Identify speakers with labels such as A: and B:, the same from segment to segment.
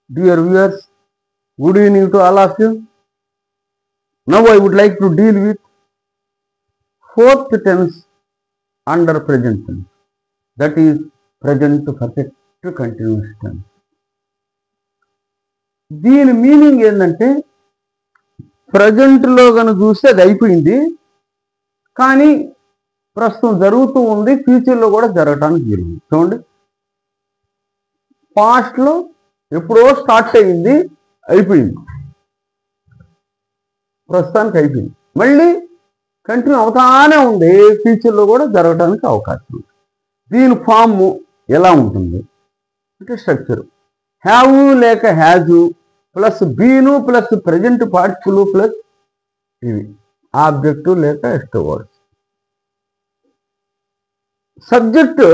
A: Dear viewers, good evening to all of you. Now I would like to deal with fourth tense under present tense, that is present perfect continuous tense. దీని meaning ఏంటంటే ప్రజెంట్లో కనుక చూస్తే అది అయిపోయింది, కానీ ప్రస్తుతం జరుగుతూ ఉంది, ఫ్యూచర్లో కూడా జరగటానికి జరిగింది. చూడండి, పాస్ట్లో ఎప్పుడో స్టార్ట్ అయ్యింది, అయిపోయింది, ప్రస్తుతానికి అయిపోయింది, మళ్ళీ కంటిన్యూ అవుతానే ఉంది, ఫ్యూచర్లో కూడా జరగడానికి అవకాశం ఉంది. దీని ఫామ్ ఎలా ఉంటుంది అంటే స్ట్రక్చర్ హ్యావ్ లేక has plus been plus present participle plus ఇవి ఆబ్జెక్టు లేక ఎక్స్ట్రా వర్డ్స్. సబ్జెక్టు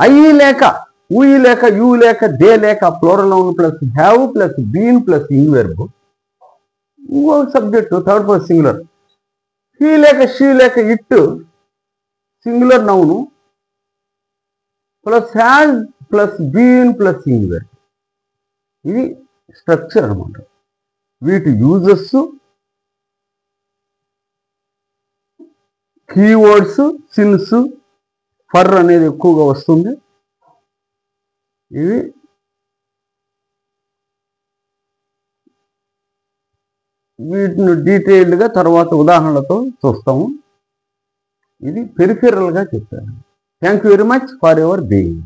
A: ఐ లేక ఊయి లేక యూ లేక దే లేక plural noun plus have plus been plus ing verb. ఇంకో subject third person singular. He లేక she లేక it singular noun plus has plus been plus ing verb. ఇది structure అనమాట. వీటి యూజెస్ కీవర్డ్స్ సిన్స్ ఫర్ అనేది ఎక్కువగా వస్తుంది. ఇవి వీటిని డీటెయిల్డ్గా తర్వాత ఉదాహరణలతో చూస్తాము. ఇది పెరిఫెరల్గా చెప్పాను. Thank you very much for your being.